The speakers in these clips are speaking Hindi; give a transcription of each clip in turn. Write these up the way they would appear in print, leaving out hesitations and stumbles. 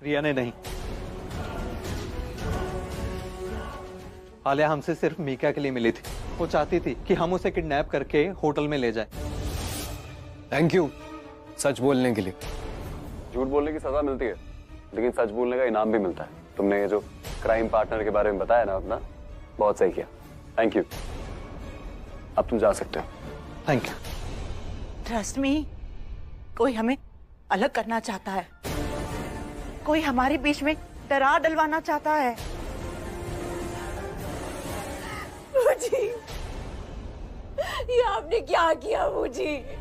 रिया ने नहीं। आलिया हमसे सिर्फ मीका के लिए मिली थी। वो चाहती थी कि हम उसे किडनैप करके होटल में ले जाएं। थैंक यू सच बोलने के लिए। झूठ बोलने की सजा मिलती है, लेकिन सच बोलने का इनाम भी मिलता है। तुमने ये जो क्राइम पार्टनर के बारे में बताया ना अपना, बहुत सही किया। Thank you. अब तुम जा सकते हो। Thank you. ट्रस्ट मी, कोई हमें अलग करना चाहता है, कोई हमारे बीच में दरार डलवाना चाहता है। मुझे ये आपने क्या किया? मुझे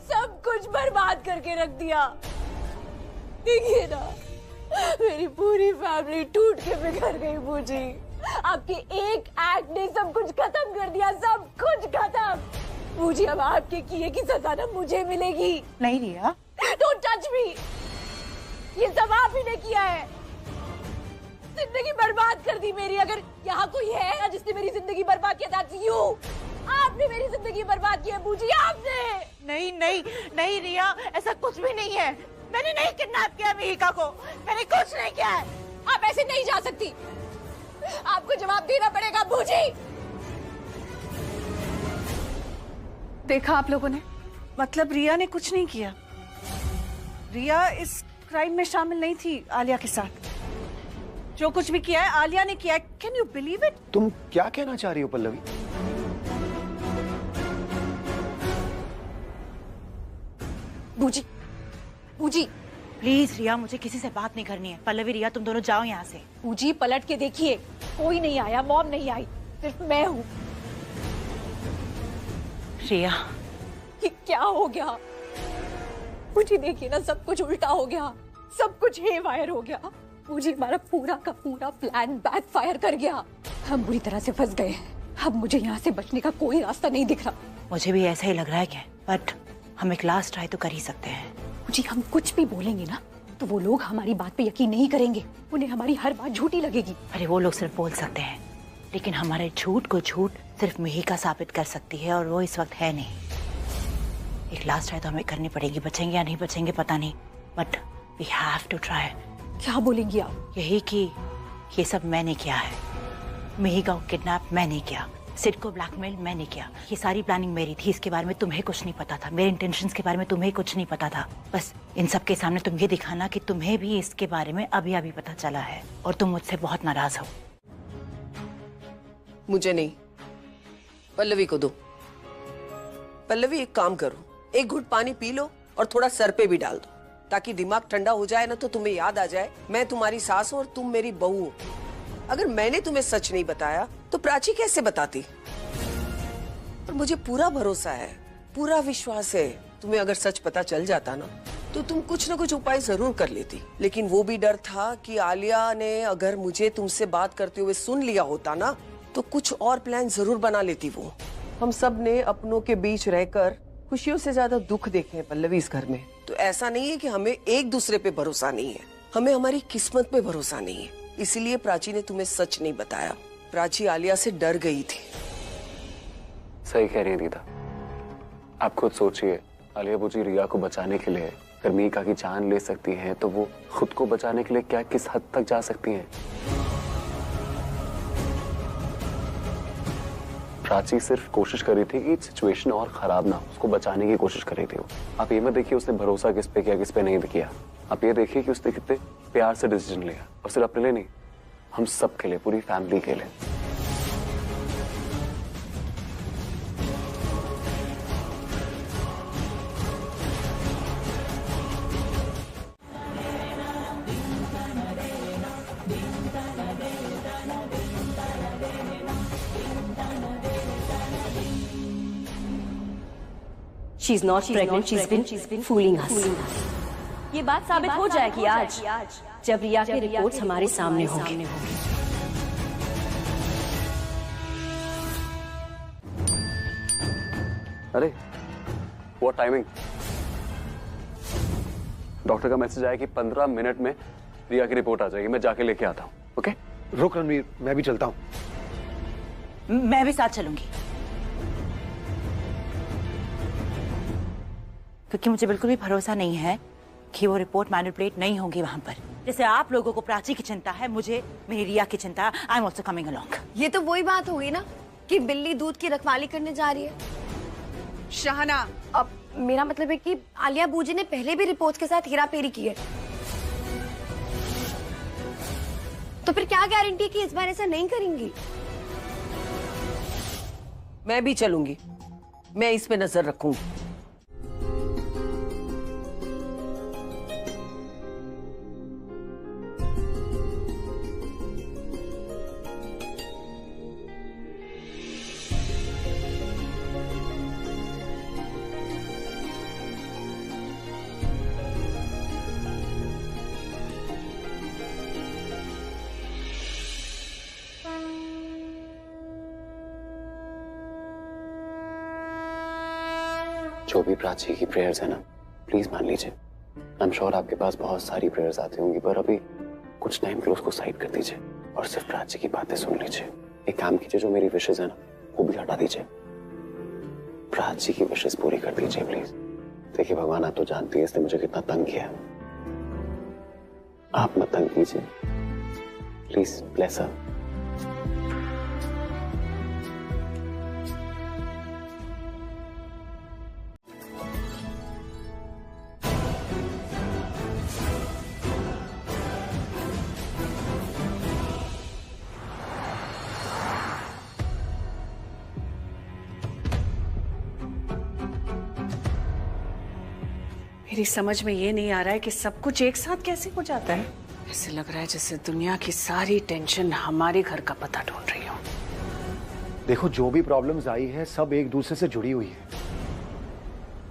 सब कुछ बर्बाद करके रख दिया। देखिए ना, मेरी पूरी फैमिली टूट के बिखर गई। मुझे आपके एक एक्ट ने सब कुछ खत्म कर दिया, सब कुछ खत्म। मुझे अब आपके किए की सजा ना मुझे मिलेगी। नहीं रिया, डोंट टच मी। ये सब आप ही ने किया है। जिंदगी बर्बाद कर दी मेरी। अगर यहाँ कोई है ना जिसने मेरी जिंदगी बर्बाद किया, दैट्स यू। आपने मेरी जिंदगी बर्बाद की है बूजी, आपने। नहीं नहीं नहीं रिया, ऐसा कुछ भी नहीं है। मैंने नहीं किडनैप किया मीका को, मैंने कुछ नहीं किया है। आप ऐसे नहीं जा सकती, आपको जवाब देना पड़ेगा बूजी। देखा आप लोगों ने, मतलब रिया ने कुछ नहीं किया। रिया इस क्राइम में शामिल नहीं थी आलिया के साथ। जो कुछ भी किया है आलिया ने किया है। Can you believe it? तुम क्या कहना चाह रही हो पल्लवी? बूजी, बूजी, प्लीज रिया, मुझे किसी से बात नहीं करनी है। पल्लवी रिया, तुम दोनों जाओ यहाँ से। बूजी पलट के देखिए, कोई नहीं आया, मॉम नहीं आई, सिर्फ मैं हूँ। रिया, ये क्या हो गया? मुझे देखिए ना, सब कुछ उल्टा हो गया, सब कुछ हेवायर हो गया। मुझे हमारा पूरा का पूरा प्लान बैकफायर कर गया। हम बुरी तरह से फंस गए। अब मुझे यहाँ से बचने का कोई रास्ता नहीं दिख रहा। मुझे भी ऐसा ही लग रहा है कि बट हम एक लास्ट ट्राई तो कर ही सकते हैं। मुझे हम कुछ भी बोलेंगे ना तो वो लोग हमारी बात पे यकीन नहीं करेंगे। उन्हें हमारी हर बात झूठी लगेगी। अरे वो लोग सिर्फ बोल सकते हैं, लेकिन हमारे झूठ को झूठ सिर्फ मिहिका साबित कर सकती है, और वो इस वक्त है नहीं। एक लास्ट ट्राई तो हमें करनी पड़ेगी। बचेंगे या नहीं बचेंगे पता नहीं, but we have to try. क्या बोलेंगी आप? यही कि ये सब मैंने किया है। मिहिका को किडनैप मैंने किया, सिड को ब्लैकमेल मैंने किया। ये सारी प्लानिंग मेरी थी। इसके बारे में तुम्हें कुछ नहीं पता था, मेरे इंटेंशंस के बारे में तुम्हें कुछ नहीं पता था। बस इन सब के सामने तुम ये दिखाना कि तुम्हें भी इसके बारे में अभी अभी पता चला है और तुम मुझसे बहुत नाराज हो। मुझे नहीं, पल्लवी को दो। पल्लवी एक काम करो, एक घुट पानी पी लो और थोड़ा सर पे भी डाल दो, ताकि दिमाग ठंडा हो जाए ना, तो तुम्हें याद आ जाए मैं तुम्हारी सास हूं और तुम मेरी बहू हो। अगर मैंने तुम्हें सच नहीं बताया तो प्राची कैसे बताती? और मुझे पूरा भरोसा है, पूरा विश्वास है, तुम्हें अगर सच पता चल जाता ना तो तुम कुछ ना कुछ उपाय जरूर कर लेती। लेकिन वो भी डर था कि आलिया ने अगर मुझे तुमसे बात करते हुए सुन लिया होता ना तो कुछ और प्लान जरूर बना लेती वो। हम सब ने अपनों के बीच रहकर खुशियों से ज्यादा दुख देखे हैं पल्लवी इस घर में। तो ऐसा नहीं है कि हमें एक दूसरे पे भरोसा नहीं है, हमें हमारी किस्मत पे भरोसा नहीं है। इसलिए प्राची ने तुम्हें सच नहीं बताया। प्राची आलिया से डर गई थी। सही कह रही है दीदा। आप खुद सोचिए, आलिया बूजी रिया को बचाने के लिए अगर मीका की जान ले सकती है तो वो खुद को बचाने के लिए क्या किस हद तक जा सकती हैं। प्राची सिर्फ कोशिश कर रही थी कि सिचुएशन और खराब ना हो, उसको बचाने की कोशिश कर रही थी वो। आप ये मत देखिए उसने भरोसा किस पे किया किस पे नहीं किया। आप ये देखिए कि उसने कितने प्यार से डिसीजन लिया, और सिर्फ अपने लिए नहीं, हम सब के लिए, पूरी फैमिली के लिए। She's not pregnant. She's been fooling us. ये बात साबित हो जाएगी आज, जब रिया की रिपोर्ट्स हमारे सामने होंगी। अरे व्हाट टाइमिंग! डॉक्टर का मैसेज आया कि 15 मिनट में रिया की रिपोर्ट आ जाएगी। मैं जाके लेके आता हूँ। ओके? रुक रणवीर, मैं भी चलता हूँ। मैं भी साथ चलूंगी, क्योंकि मुझे बिल्कुल भी भरोसा नहीं है कि वो रिपोर्ट मैनिपुलेट नहीं होंगी वहाँ पर। जैसे आप लोगों को प्राची की चिंता है, मुझे मेरी रिया की चिंता है। I am also coming along. ये तो वही बात हो गई ना कि बिल्ली दूध की रखवाली करने जा रही है। शाहना, अब मेरा मतलब है कि आलिया बूजी ने पहले भी रिपोर्ट के साथ हेराफेरी की है, तो फिर क्या गारंटी है कि इस बार ऐसा नहीं करेंगी? मैं भी चलूंगी, मैं इस पे नजर रखूंगी। जो भी प्राची की प्रेयर्स है ना, प्लीज मान लीजिए। आई एम श्योर आपके पास बहुत सारी प्रेयर्स आती होंगी, पर अभी कुछ टाइम के लिए उसको साइड कर दीजिए और सिर्फ प्राची की बातें सुन लीजिए। एक काम कीजिए, जो मेरी विशेष है ना वो भी हटा दीजिए, प्राची की विशेष पूरी कर दीजिए प्लीज। देखिए भगवान, आप तो जानती है इसने मुझे कितना तंग किया, आप मत तंग कीजिए प्लीज। ब्लेस हर। मेरी समझ में ये नहीं आ रहा है कि सब कुछ एक साथ कैसे हो जाता है। ऐसे लग रहा है जैसे दुनिया की सारी टेंशन हमारे घर का पता ढूंढ रही हो। देखो, जो भी प्रॉब्लम्स आई है सब एक दूसरे से जुड़ी हुई है,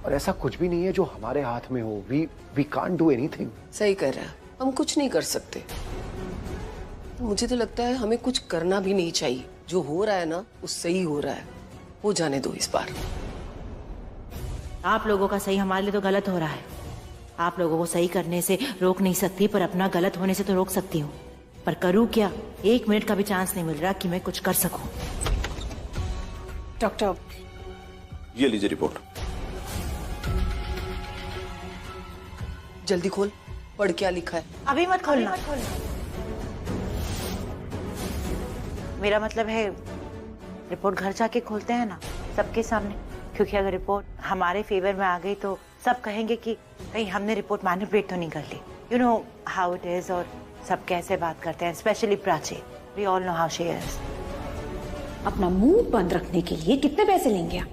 और ऐसा कुछ भी नहीं है जो हमारे हाथ में हो। We can't do anything. सही कह रहा है, हम कुछ नहीं कर सकते। मुझे तो लगता है हमें कुछ करना भी नहीं चाहिए। जो हो रहा है ना वो सही हो रहा है, हो जाने दो इस बार। आप लोगों का सही हमारे लिए तो गलत हो रहा है। आप लोगों को सही करने से रोक नहीं सकती, पर अपना गलत होने से तो रोक सकती हूँ। पर करूँ क्या? 1 मिनट का भी चांस नहीं मिल रहा कि मैं कुछ कर सकूं। डॉक्टर, ये लीजिए रिपोर्ट। जल्दी खोल, पढ़ क्या लिखा है। अभी मत खोलना। मेरा मतलब है रिपोर्ट घर जाके खोलते हैं ना, सबके सामने। क्योंकि अगर रिपोर्ट हमारे फेवर में आ गई तो सब कहेंगे कि कहीं हमने रिपोर्ट मैनिपुलेट तो नहीं कर ली। You know how it is, और सब कैसे बात करते हैं, specially Prachi. We all know how she is. अपना मुंह बंद रखने के लिए कितने पैसे लेंगे आप?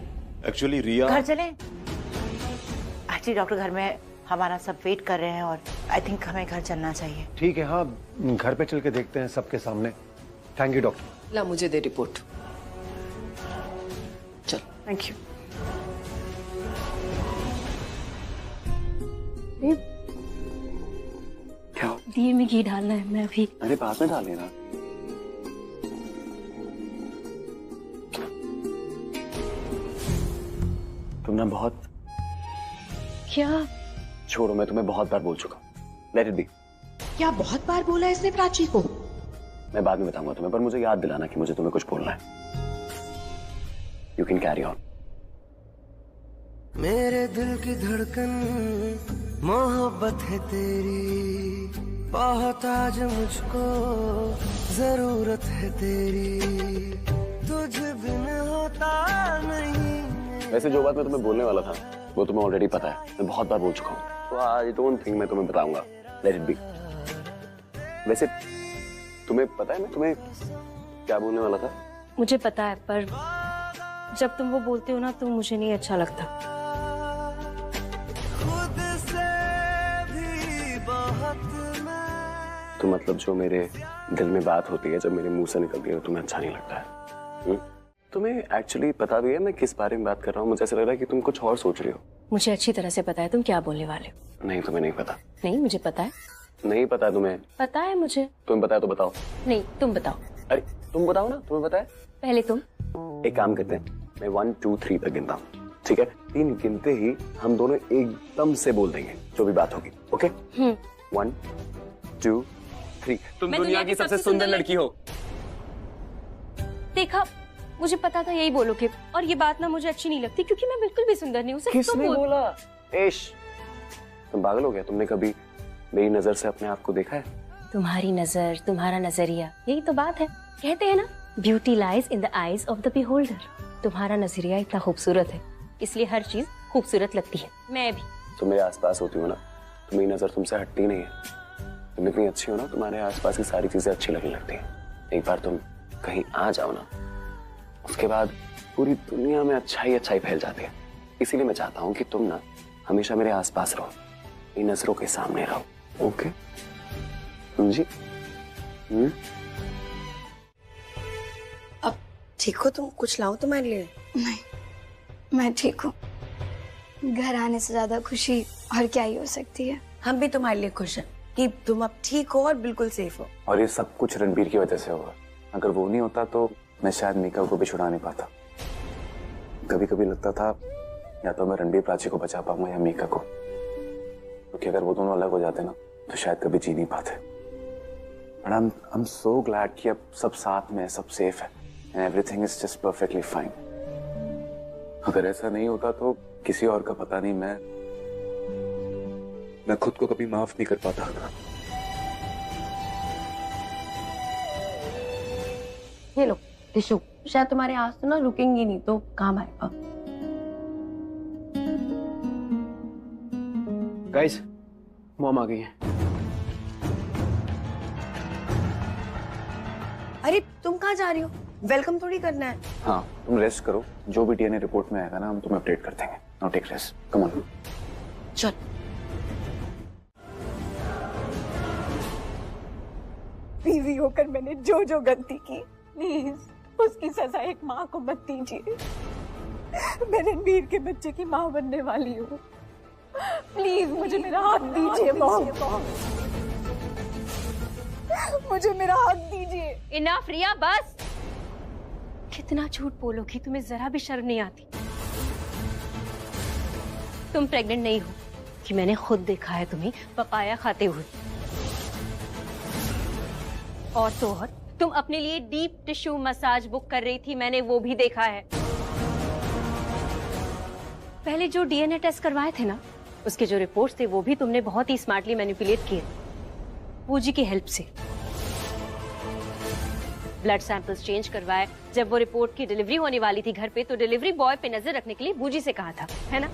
एक्चुअली रिया, घर चलें? एक्चुअली डॉक्टर घर में हमारा सब वेट कर रहे हैं और आई थिंक हमें घर चलना चाहिए। ठीक है, हाँ घर पे चल के देखते हैं सबके सामने। Thank you doctor. ला मुझे दे रिपोर्ट। चल। Thank you. क्या? दिए में घी डालना है, मैं अभी। अरे बाद में डाल लेना। तुम ना बहुत। क्या? छोड़ो, मैं तुम्हें बहुत बार बोल चुका हूँ। Let it be. क्या बहुत बार बोला इसने प्राची को? मैं बाद में बताऊंगा तुम्हें, पर मुझे याद दिलाना कि मुझे तुम्हें कुछ बोलना है। You can carry on. मेरे दिल की धड़कन मोहब्बत है तेरी, बहुत आज मुझको जरूरत है तेरी, तुझ बिन होता नहीं। वैसे जो बात मैं तुम्हें बोलने वाला था वो तुम्हें ऑलरेडी पता है, मैं बहुत बार बोल चुका हूँ, तो आई डोंट थिंक मैं तुम्हें बताऊंगा। Let it be. वैसे तुम्हें पता है मैं तुम्हें क्या बोलने वाला था? मुझे पता है, पर जब तुम वो बोलते हो ना तो मुझे नहीं अच्छा लगता। तो मतलब जो मेरे दिल में बात होती है, जब मेरे मुंह से निकलती है, तो तुम्हें अच्छा नहीं लगता है? तुम्हें एक्चुअली पता भी है मैं किस बारे में बात कर रहा हूँ? मुझे ऐसा लग रहा है कि तुम कुछ और सोच रही हो। मुझे अच्छी तरह से पता है तुम क्या बोलने वाले हो। नहीं, तुम्हें नहीं पता। नहीं, मुझे पता है। नहीं पता तुम्हें? पता है मुझे। तुम्हें पता है तो बताओ। नहीं, तुम बताओ। अरे तुम बताओ ना, तुम्हें पता है। पहले तुम। एक काम करते हैं, मैं 1 2 3 तक गिनता हूँ, ठीक है? 3 गिनते ही हम दोनों एकदम से बोल देंगे जो भी बात होगी। ओके? 1 2 3। तुम दुनिया की सबसे सुंदर लड़की हो। देखा, मुझे पता था यही बोलोगे, और ये बात ना मुझे अच्छी नहीं लगती क्योंकि मैं बिल्कुल भी सुंदर नहीं हूँ। किसने बोला? एश, तुम पागल हो गया? तुमने कभी मेरी नजर से अपने आप को देखा है? तुम्हारी नजर, तुम्हारा नजरिया, यही तो बात है। कहते हैं ना, beauty lies in the eyes of the beholder. तुम्हारा नजरिया इतना खूबसूरत है, इसलिए हर चीज खूबसूरत लगती है। मैं भी। तुम मेरे आसपास होती हो ना, तो मेरी नजर तुमसे हटती नहीं है। तुम इतनी अच्छी हो ना, तुम्हारे आसपास की सारी चीजें अच्छी लगने लगती हैं। एक बार तुम कहीं आ जाओ ना, उसके बाद पूरी दुनिया में अच्छाई फैल जाती है। इसीलिए मैं चाहता हूँ कि तुम ना हमेशा मेरे आसपास रहो, मेरी नजरों के सामने रहो। ओके जी? अब ठीक हो तुम? कुछ लाऊं तुम्हारे लिए? नहीं, मैं ठीक हूँ। घर आने से ज्यादा खुशी और क्या ही हो सकती है। हम भी तुम्हारे लिए खुश हैं कि तुम अब ठीक हो और बिल्कुल सेफ हो। और ये सब कुछ रणबीर की वजह से होगा। अगर वो नहीं होता तो मैं शायद मीका को भी छुड़ा नहीं पाता। कभी कभी लगता था या तो मैं रणबीर प्राची को बचा पाऊंगा या मीका को, क्योंकि अगर वो दोनों अलग हो जाते ना तो शायद कभी जी नहीं पाते। But I am so glad कि अब सब साथ में है, सब सेफ है and everything is just perfectly fine. अगर ऐसा नहीं होता तो किसी और का पता नहीं, मैं खुद को कभी माफ नहीं कर पाता। ये लो टिश्यू, शायद तुम्हारे आंसू ना रुकेंगे नहीं तो काम आएगा। गाइस, मॉम आ गई है। अरे तुम कहाँ जा रही हो? वेलकम थोड़ी करना है। हाँ, तुम रेस्ट करो, जो भी डीएनए रिपोर्ट में आएगा ना हम तुम्हें अपडेट कर देंगे। Now take rest, come on. चल। बीवी होकर मैंने जो जो गलती की, प्लीज उसकी सजा एक माँ को मत दीजिए। मैं रणबीर के बच्चे की माँ बनने वाली हूँ। प्लीज मुझे मेरा हक दीजिए मॉम, मुझे मेरा हक दीजिए। इनफ रिया, बस। कितना झूठ बोलोगी, तुम्हें जरा भी शर्म नहीं आती? तुम प्रेग्नेंट नहीं हो कि मैंने खुद देखा है तुम्हें पपाया खाते हुए। और तो और तुम अपने लिए डीप टिश्यू मसाज बुक कर रही थी, मैंने वो भी देखा है। पहले जो डीएनए टेस्ट करवाए थे ना, उसके जो रिपोर्ट्स थे वो भी तुमने बहुत ही स्मार्टली मैनिपुलेट किए पूजी की हेल्प से। ब्लड सैंपल्स चेंज करवाए। जब वो रिपोर्ट की डिलीवरी होने वाली थी घर पे, तो डिलीवरी बॉय पे नजर रखने के लिए बूजी से कहा था, है ना?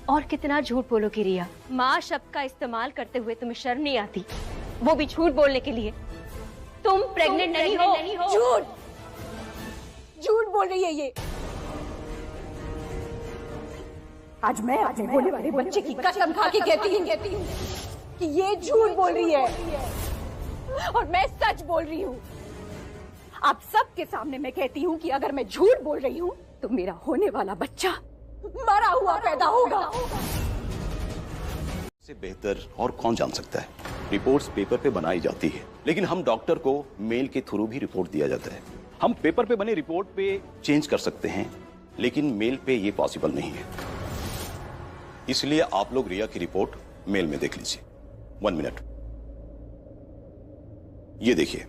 और कितना झूठ बोलोगी रिया, माँ शब्द का इस्तेमाल करते हुए तुम्हें शर्म नहीं आती? वो भी झूठ बोलने के लिए। तुम प्रेग्नेंट नहीं हो। झूठ झूठ बोल रही है ये। आज मैं अपने होने वाले बच्चे की कसम खा के कहती हूँ कि ये झूठ बोल रही है और मैं सच बोल रही हूँ। आप सबके सामने मैं कहती हूँ कि अगर मैं झूठ बोल रही हूँ तो मेरा होने वाला बच्चा मरा हुआ पैदा होगा। से बेहतर और कौन जान सकता है? रिपोर्ट्स पेपर पे बनाई जाती है, लेकिन हम डॉक्टर को मेल के थ्रू भी रिपोर्ट दिया जाता है। हम पेपर पे बने रिपोर्ट पे चेंज कर सकते हैं, लेकिन मेल पे ये पॉसिबल नहीं है। इसलिए आप लोग रिया की रिपोर्ट मेल में देख लीजिए। 1 मिनट, ये देखिए।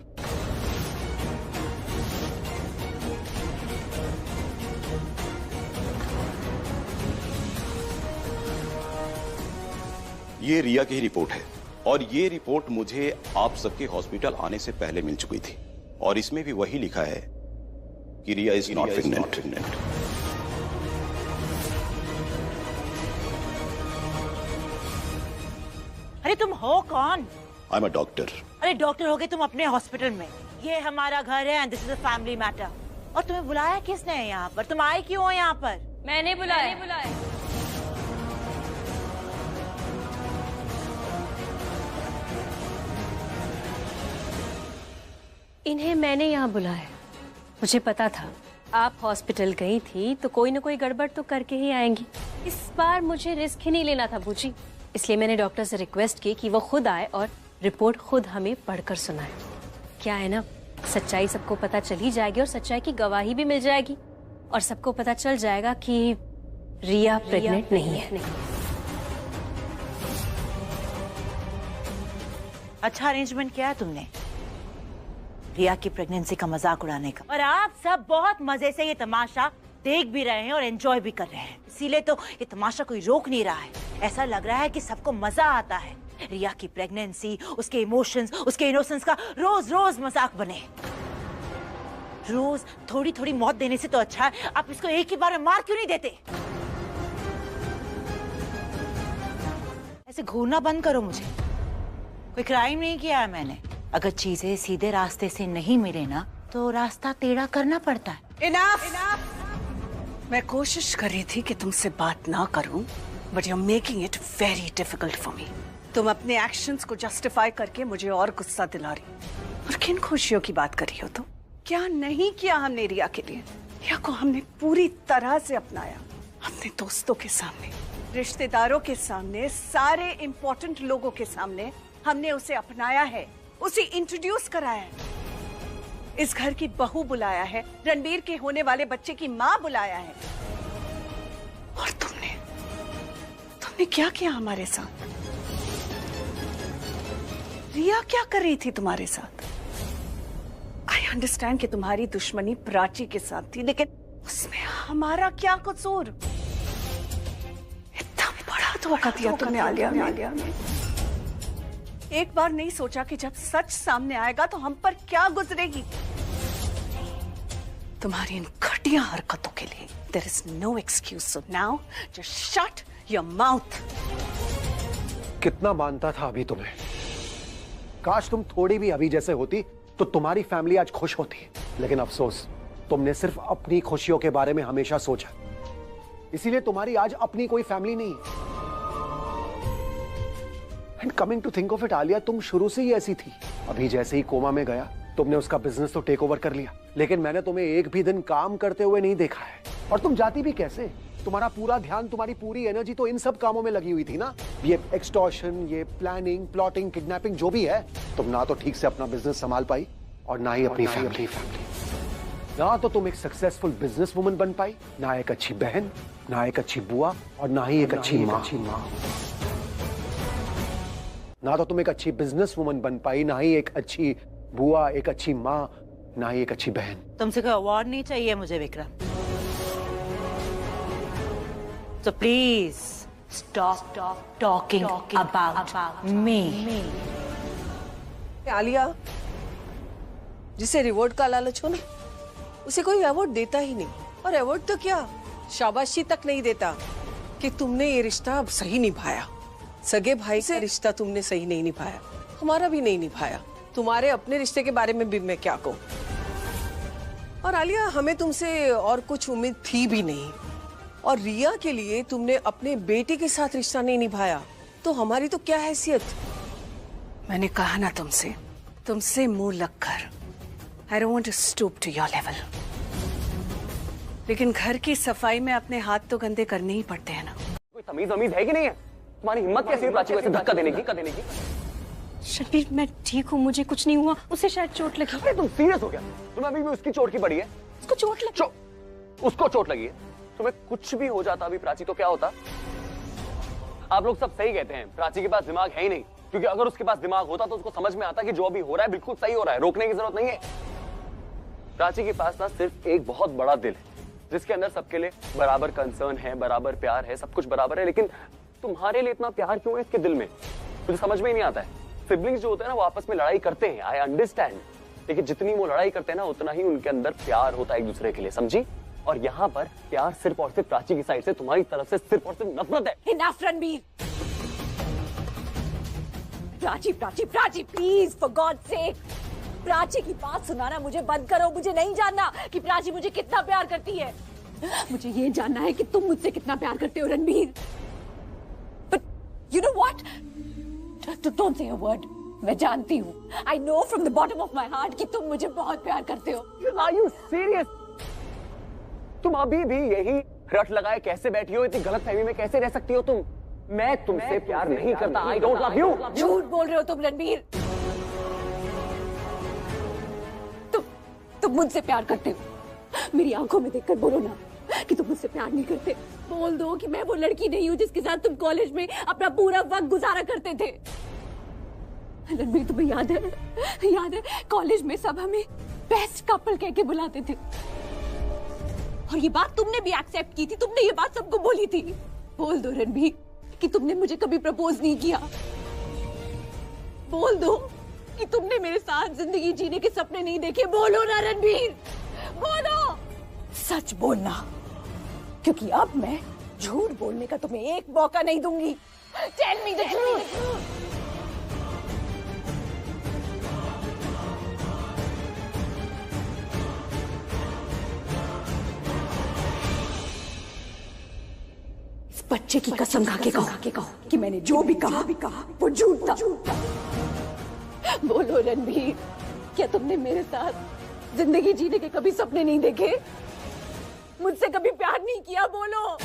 ये रिया की ही रिपोर्ट है और ये रिपोर्ट मुझे आप सबके हॉस्पिटल आने से पहले मिल चुकी थी और इसमें भी वही लिखा है कि रिया इज नॉट प्रेग्नेंट। अरे तुम हो कौन? I am a doctor. अरे डॉक्टर हो गए तुम अपने हॉस्पिटल में। ये हमारा घर है and this is a family matter. और तुम्हें बुलाया किसने है यहाँ पर? तुम आए क्यों हो यहाँ पर? मैंने बुलाया। इन्हें मैंने यहाँ बुलाया। मुझे पता था आप हॉस्पिटल गई थी तो कोई ना कोई गड़बड़ तो करके ही आएंगी। इस बार मुझे रिस्क ही नहीं लेना था बूजी, इसलिए मैंने डॉक्टर से रिक्वेस्ट की कि वो खुद आए और रिपोर्ट खुद हमें पढ़कर सुनाए। क्या है ना, सच्चाई सबको पता चल ही जाएगी और सच्चाई की गवाही भी मिल जाएगी और सबको पता चल जाएगा कि रिया प्रेग्नेंट नहीं है। अच्छा अरेंजमेंट किया है तुमने रिया की प्रेगनेंसी का मजाक उड़ाने का, और आप सब बहुत मजे से ये तमाशा देख भी रहे हैं और एंजॉय भी कर रहे हैं। इसीलिए तो ये तमाशा कोई रोक नहीं रहा है। ऐसा लग रहा है कि सबको मजा आता है। रिया की प्रेगनेंसी, उसके इमोशंस, उसके इनोसेंस का रोज रोज मजाक बने। रोज थोड़ी थोड़ी मौत देने से तो अच्छा है आप इसको एक ही बार में मार क्यों नहीं देते? ऐसे घूरना बंद करो मुझे। कोई क्राइम नहीं किया है मैंने। अगर चीजें सीधे रास्ते से नहीं मिले ना तो रास्ता टेढ़ा करना पड़ता है। इनफ। मैं कोशिश कर रही थी कि तुमसे बात ना करूं, but you are making it very difficult for me. तुम अपने एक्शंस को जस्टिफाई करके मुझे और गुस्सा दिला रही। और किन खुशियों की बात कर रही हो तुम? क्या नहीं किया हमने रिया के लिए? रिया को हमने पूरी तरह से अपनाया, अपने दोस्तों के सामने, रिश्तेदारों के सामने, सारे इंपॉर्टेंट लोगों के सामने हमने उसे अपनाया है, उसे इंट्रोड्यूस कराया है, इस घर की बहू बुलाया है, रणबीर के होने वाले बच्चे की माँ बुलाया है। और तुमने क्या किया हमारे साथ? रिया क्या कर रही थी तुम्हारे साथ? आई अंडरस्टैंड कि तुम्हारी दुश्मनी प्राची के साथ थी, लेकिन उसमें हमारा क्या कसूर? इतना बड़ा धोखा दिया तुमने आलिया में। एक बार नहीं सोचा कि जब सच सामने आएगा तो हम पर क्या गुजरेगी? तुम्हारी इन घटिया हरकतों के लिए there is no excuse, so now just shut your mouth. कितना मानता था अभी तुम्हें। काश तुम थोड़ी भी अभी जैसे होती तो तुम्हारी फैमिली आज खुश होती। लेकिन अफसोस, तुमने सिर्फ अपनी खुशियों के बारे में हमेशा सोचा, इसीलिए तुम्हारी आज अपनी कोई फैमिली नहीं है। And coming to think of it Alia, तुम शुरू से ही ऐसी थी। अभी जैसे ही कोमा में गया तुमने उसका बिजनेस तो टेक ओवर कर लिया, लेकिन मैंने तुम्हें एक भी दिन काम करते हुए नहीं देखा है। और तुम जाती भी कैसे? तुम्हारा पूरा ध्यान, तुम्हारी पूरी एनर्जी तो इन सब कामों में लगी हुई थी ना। ये एक्सटॉर्शन, ये प्लानिंग, प्लॉटिंग, किडनैपिंग जो भी है, तुम ना तो ठीक से अपना बिजनेस संभाल पाई और ना ही अपनी फैमिली। ना तो तुम एक सक्सेसफुल बिजनेस वुमन बन पाई, ना एक अच्छी बहन, ना एक अच्छी बुआ, और ना ही एक अच्छी माँ। ना तो तुम एक अच्छी बिजनेस वुमन बन पाई, ना ही एक अच्छी बुआ, एक अच्छी माँ, ना ही एक अच्छी बहन। तुमसे कोई अवार्ड नहीं चाहिए मुझे Vikram. So please stop talking about me. Alia, जिसे रिवॉर्ड का लालच हो ना, उसे कोई अवार्ड देता ही नहीं। और अवार्ड तो क्या, शाबाशी तक नहीं देता कि तुमने ये रिश्ता अब सही निभाया। सगे भाई से रिश्ता तुमने सही नहीं निभाया, हमारा भी नहीं निभाया। तुम्हारे अपने रिश्ते के बारे में भी मैं क्या कहूँ। और आलिया, हमें तुमसे और कुछ उम्मीद थी भी नहीं। और रिया के लिए तुमने अपने बेटे के साथ रिश्ता नहीं निभाया, तो हमारी तो क्या हैसियत। मैंने कहा ना तुमसे मुंह लगकर, I don't want to stoop to your level. लेकिन घर की सफाई में अपने हाथ तो गंदे करने ही पड़ते हैं ना। कोई तमीज है कि नहीं है? तुम्हारी हिम्मत कैसी है प्राची को ऐसे धक्का देने की? रणबीर, मैं ठीक हूँ, मुझे कुछ नहीं हुआ। उसे शायद चोट लगी। अरे तुम सीरियस हो गया? तुम्हें अभी भी उसकी चोट की पड़ी है? उसको चोट लगी? उसको चोट लगी है? तुम्हें कुछ भी हो जाता अभी प्राची तो क्या होता? आप लोग सब सही कहते हैं, प्राची के पास दिमाग है ही नहीं। क्योंकि अगर उसके पास दिमाग होता तो उसको समझ में आता कि जो अभी हो रहा है बिल्कुल सही हो रहा है, रोकने की जरूरत नहीं है। प्राची के पास ना सिर्फ एक बहुत बड़ा दिल है, जिसके अंदर सबके लिए बराबर कंसर्न है, बराबर प्यार है, सब कुछ बराबर है। लेकिन तुम्हारे लिए इतना प्यार क्यों है इसके दिल में, मुझे समझ में ही नहीं आता है। सिबलिंग्स जो होते हैं ना, वो आपस में लड़ाई करते हैं, आई अंडरस्टैंड, लेकिन जितनी वो लड़ाई करते हैं ना, उतना ही उनके अंदर प्यार होता है एक दूसरे के लिए, समझी? और यहाँ पर प्यार सिर्फ और सिर्फ प्राची की साइड से, तुम्हारी तरफ से सिर्फ और सिर्फ नफरत है। Enough, Ranbir. Prachi, please, for God's sake, Prachi की बात सुनाना मुझे बंद करो। मुझे नहीं जानना कि प्राची मुझे कितना प्यार करती है, मुझे ये जानना है कि तुम मुझसे कितना प्यार करते हो Ranbir. But you know what? Don't say a word. मैं जानती हूँ, I know from the bottom of my heart कि तुम मुझे बहुत प्यार करते हो। Are you serious? तुम अभी भी यही रट लगाए कैसे बैठी हो? इतनी गलतफहमी में कैसे रह सकती हो तुम? मैं तुमसे प्यार नहीं करता, I don't love you। झूठ बोल रहे हो तुम रणबीर। तुम मुझसे प्यार करते हो। मेरी आंखों में देखकर बोलो ना कि तुम मुझसे प्यार नहीं करते। बोल दो कि मैं वो लड़की नहीं हूँ जिसके साथ तुम कॉलेज में अपना पूरा वक्त गुजारा करते थे। रणबीर, तुम्हें याद है कॉलेज में सब हमें बेस्ट कपल कह के बुलाते थे। और ये बात तुमने भी एक्सेप्ट की थी, तुमने ये बात सबको बोली थी। बोल दो रणबीर कि तुमने मुझे कभी प्रपोज नहीं किया। बोल दो कि तुमने मेरे साथ जिंदगी जीने के सपने नहीं देखे। बोलो ना रणबीर, बोलो, सच बोलना, क्योंकि अब मैं झूठ बोलने का तुम्हें एक मौका नहीं दूंगी। Tell me the truth. बच्चे की कसम खा के कहो कि मैंने जो भी कहा वो झूठ था। बोलो रणबीर, क्या तुमने मेरे साथ जिंदगी जीने के कभी सपने नहीं देखे? मुझसे कभी प्यार नहीं किया? बोलो।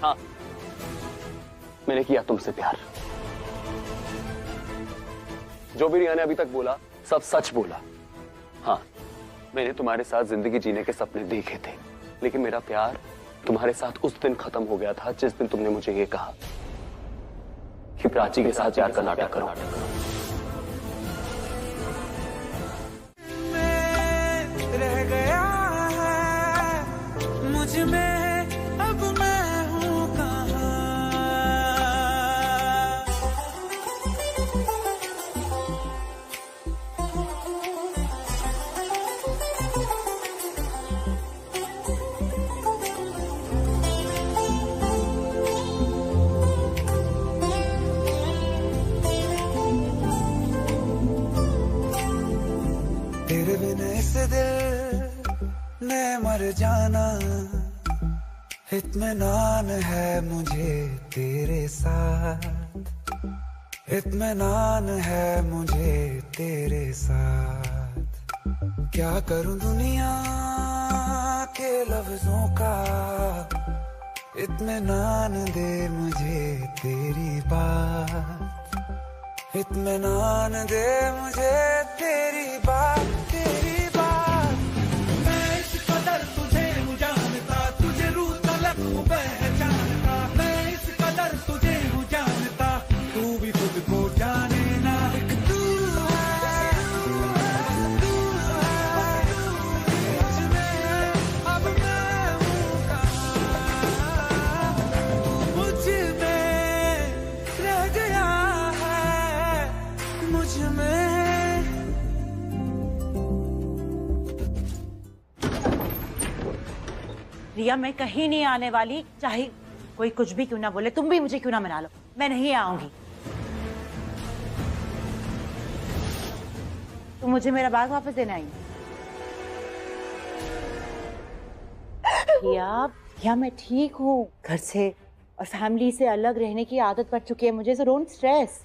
हाँ, मैंने किया तुमसे प्यार। जो भी रिया ने अभी तक बोला सब सच बोला। हाँ, मैंने तुम्हारे साथ जिंदगी जीने के सपने देखे थे, लेकिन मेरा प्यार तुम्हारे साथ उस दिन खत्म हो गया था जिस दिन तुमने मुझे ये कहा कि प्राची के साथ प्यार का नाटक करो। रह गया है मुझ में, अब मैं हूँ कहाँ। तेरे बिना इस दिल ने मर जाना, इत्मीनान है मुझे तेरे साथ, इत्मीनान है मुझे तेरे साथ। क्या करूं दुनिया के लफ्जों का, इत्मीनान दे मुझे तेरी बात, इत्मीनान दे मुझे तेरी बात, तेरी बात। मैं इस कदर तुझे हूँ जानता, तुझे रूह तलक हूँ पहचानता। मैं इस कदर तुझे हूँ जानता, तू भी खुद को जाने ना। एक तू है, मुझ में, अब मैं हूँ कहाँ। मुझ में रह गया है, मुझ में। रिया, मैं कहीं नहीं आने वाली, चाहे कोई कुछ भी क्यों ना बोले, तुम भी मुझे क्यों ना मना लो, मैं नहीं आऊंगी। तुम मुझे मेरा बैग वापस देना आई। रिया, मैं ठीक हूँ। घर से और फैमिली से अलग रहने की आदत पड़ चुकी है मुझे, सो डोंट स्ट्रेस।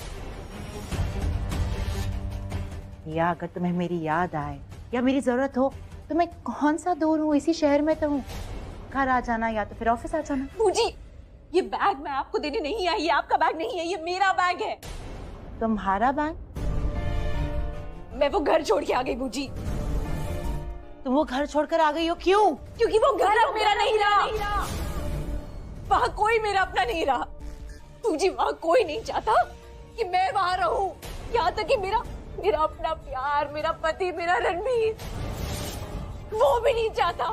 रिया, अगर तुम्हें मेरी याद आए या मेरी जरूरत हो तो मैं कौन सा दूर हूँ, इसी शहर में तो हूँ। घर आ जाना या तो फिर ऑफिस आ जाना। बूजी, ये बैग मैं आपको देने नहीं आई, ये आपका बैग नहीं है, ये मेरा बैग है। तुम्हारा बैग? मैं वो घर छोड़ के आ गई बूजी। तुम वो घर छोड़कर आ गई हो, क्यों? क्योंकि वो घर अब मेरा नहीं रहा। वहाँ कोई मेरा अपना नहीं रहा। बूजी, वहाँ कोई नहीं चाहता कि मैं वहाँ रहूं। यहाँ तक कि मेरा अपना प्यार, मेरा पति, मेरा रणबीर, वो भी नहीं चाहता।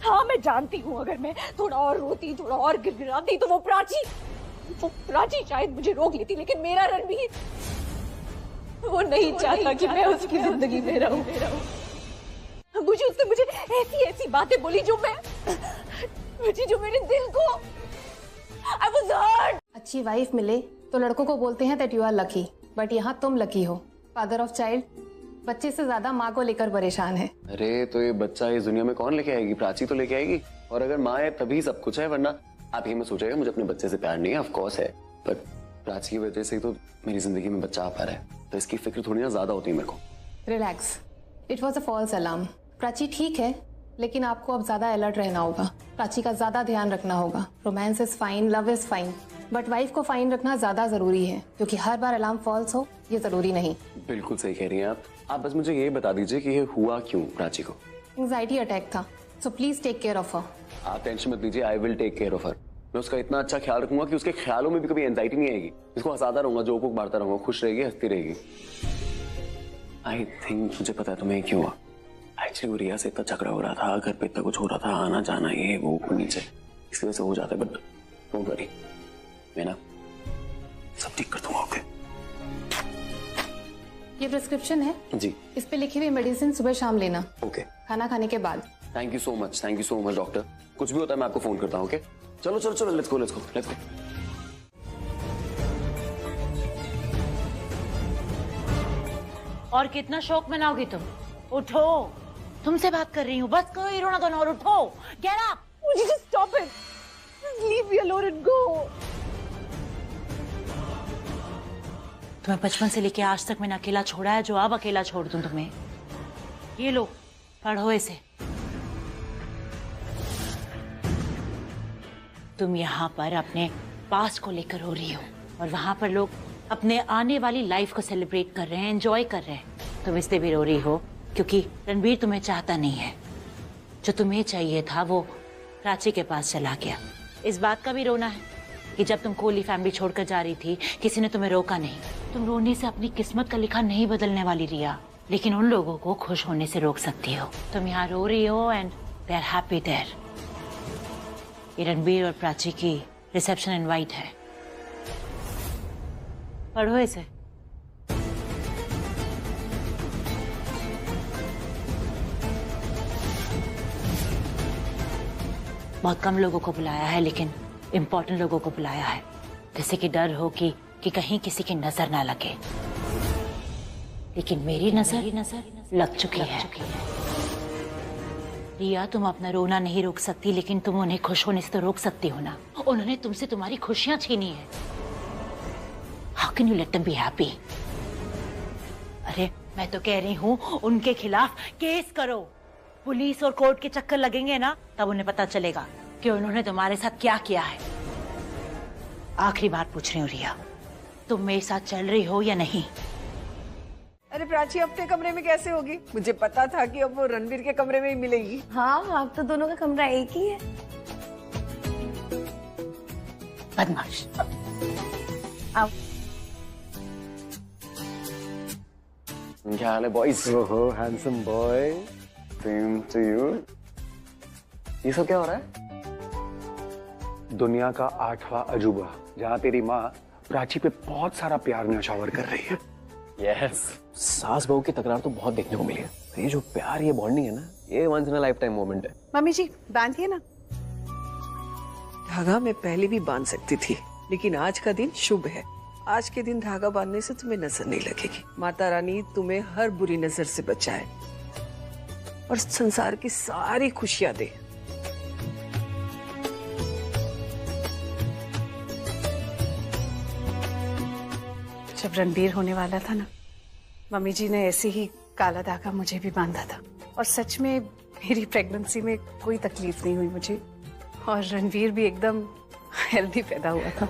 हाँ, मैं जानती हूँ अगर मैं थोड़ा और रोती, थोड़ा और गिड़गिड़ाती तो वो प्राची शायद मुझे रोक लेती, लेकिन मेरा रणबीर, वो नहीं चाहता कि मैं उसकी जिंदगी में रहूं। मुझे उसने मुझे ऐसी बातें बोली जो मेरे दिल को, I was hurt। अच्छी वाइफ मिले तो लड़कों को बोलते हैं that you are lucky, but यहाँ तुम लकी हो। फादर ऑफ चाइल्ड बच्चे से ज्यादा माँ को लेकर परेशान है। अरे तो ये बच्चा इस दुनिया में कौन लेके आएगी? प्राची तो लेके आएगी। और अगर माँ है तभी सब कुछ है, वरना आप ये मत सोचेगा मुझे अपने बच्चे से प्यार नहीं है। ऑफ कोर्स है, पर प्राची की वजह से तो मेरी जिंदगी में बच्चा आ पा रहा है, तो इसकी फिक्र थोड़ी ना ज्यादा होती है मेरे को। Relax, it was a false alarm. Prachi ठीक है, लेकिन आपको अब ज्यादा अलर्ट रहना होगा। प्राची का ज्यादा ध्यान रखना होगा। Romance is fine, love is fine, but wife को फाइन रखना ज्यादा जरूरी है, क्योंकि हर बार अलार्म फॉल्स हो ये जरूरी नहीं। बिल्कुल सही कह रही हैं आप बस मुझे ये बता दीजिए कि ये हुआ क्यों प्राची को? एंजाइटी अटैक था, so please take care of her. आप टेंशन मत लीजिए, I will take care of her. मैं उसका इतना अच्छा ख्याल रखूंगा कि उसके ख्यालों में भी कभी एंजाइटी नहीं आएगी। इसको हंसाता रहूंगा, जोक वोक मारता रहूंगा, खुश रहेगी, हंसती रहेगी। आई थिंक मुझे पता है तुम्हें क्यों हुआ। एक्चुअली वो रिया से इतना झगड़ा हो रहा था, घर पे इतना कुछ हो रहा था, आना जाना ये वो ऊपर नीचे, इसकी वजह से हो जाता है। बट डोंट वरी, मैं ना सब ठीक कर दूंगा। ओके, ये प्रिस्क्रिप्शन है जी, इस पे लिखी हुई मेडिसिन सुबह शाम लेना। ओके, खाना खाने के बाद। Thank you so much doctor. कुछ भी होता है मैं आपको फोन करता हूँ। ओके, चलो चलो चलो, लेट्स गो। और कितना शौक मनाओगी तुम? उठो, तुमसे बात कर रही हूँ, बस करो ये रोना धोना और उठो। Get up. मुझे just stop it. Just leave me alone and go. तुम्हें बचपन से लेके आज तक मैंने अकेला छोड़ा है, जो अब अकेला छोड़ दूं तुम्हें। ये लो, पढ़ो इसे। तुम यहाँ पर अपने पास्ट को लेकर रो रही हो और वहां पर लोग अपने आने वाली लाइफ को सेलिब्रेट कर रहे हैं, एंजॉय कर रहे हैं। तुम इसलिए भी रो रही हो क्योंकि रणबीर तुम्हें चाहता नहीं है। जो तुम्हें चाहिए था वो प्राची के पास चला गया। इस बात का भी रोना है कि जब तुम कोहली फैमिली छोड़कर जा रही थी किसी ने तुम्हें रोका नहीं। तुम रोने से अपनी किस्मत का लिखा नहीं बदलने वाली रिया, लेकिन उन लोगों को खुश होने से रोक सकती हो। तुम यहाँ रो रही हो and they are happy there. ये रणबीर और प्राची की रिसेप्शन इनवाइट है, पढ़ो इसे। बहुत कम लोगों को बुलाया है, लेकिन इम्पोर्टेंट लोगों को बुलाया है, जैसे कि डर हो कि कहीं किसी की नजर ना लगे। लेकिन मेरी नजर लग चुकी है। रिया, तुम अपना रोना नहीं रोक सकती, लेकिन तुम उन्हें खुश होने से तो रोक सकती हो ना। उन्होंने तुमसे तुम्हारी खुशियां छीनी है। How can you let them be happy? अरे मैं तो कह रही हूँ उनके खिलाफ केस करो। पुलिस और कोर्ट के चक्कर लगेंगे ना, तब उन्हें पता चलेगा कि उन्होंने तुम्हारे साथ क्या किया है। आखिरी बार पूछ रही हूँ रिया, तुम मेरे साथ चल रही हो या नहीं? अरे प्राची अपने कमरे में कैसे होगी? मुझे पता था कि अब वो रणवीर के कमरे में ही मिलेगी। हाँ, अब तो दोनों का कमरा एक ही है। बदमाश। अब क्या हाल है बॉयज? ओहो, handsome boy. Same to you. ये सब क्या हो रहा है? दुनिया का 8वां अजूबा, जहाँ तेरी माँ प्राची पे बहुत सारा प्यार न्यौछावर कर रही है। यस, सास बहू की तकरार तो बहुत देखने को मिली है। ये जो प्यार, ये बॉन्डिंग है ना, ये once in a lifetime moment है। मम्मी जी, बांधिए ना। धागा मैं पहले भी बांध सकती थी, लेकिन आज का दिन शुभ है। आज के दिन धागा बांधने से तुम्हें नजर नहीं लगेगी। माता रानी तुम्हें हर बुरी नजर से बचाए और संसार की सारी खुशियां दे। जब रणबीर होने वाला था ना, मम्मी जी ने ऐसे ही काला धागा मुझे भी बांधा था, और सच में मेरी प्रेगनेंसी में कोई तकलीफ नहीं हुई मुझे, और रणबीर भी एकदम हेल्दी पैदा हुआ था।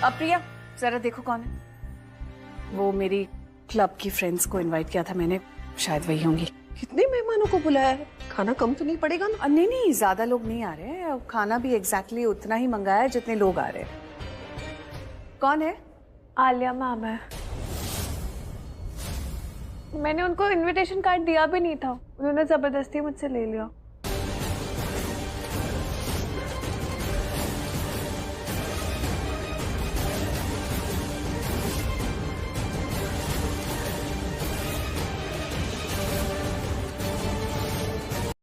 अब प्रिया, जरा देखो कौन है। वो मेरी क्लब की फ्रेंड्स को इनवाइट किया था मैंने, शायद वही होंगी। कितने मेहमानों को बुलाया है? खाना कम तो नहीं पड़ेगा ना? नहीं नहीं, ज्यादा लोग नहीं आ रहे हैं। खाना भी एग्जैक्टली उतना ही मंगाया है जितने लोग आ रहे हैं। कौन है? आलिया मैम है। मैंने उनको इनविटेशन कार्ड दिया भी नहीं था, उन्होंने जबरदस्ती मुझसे ले लिया।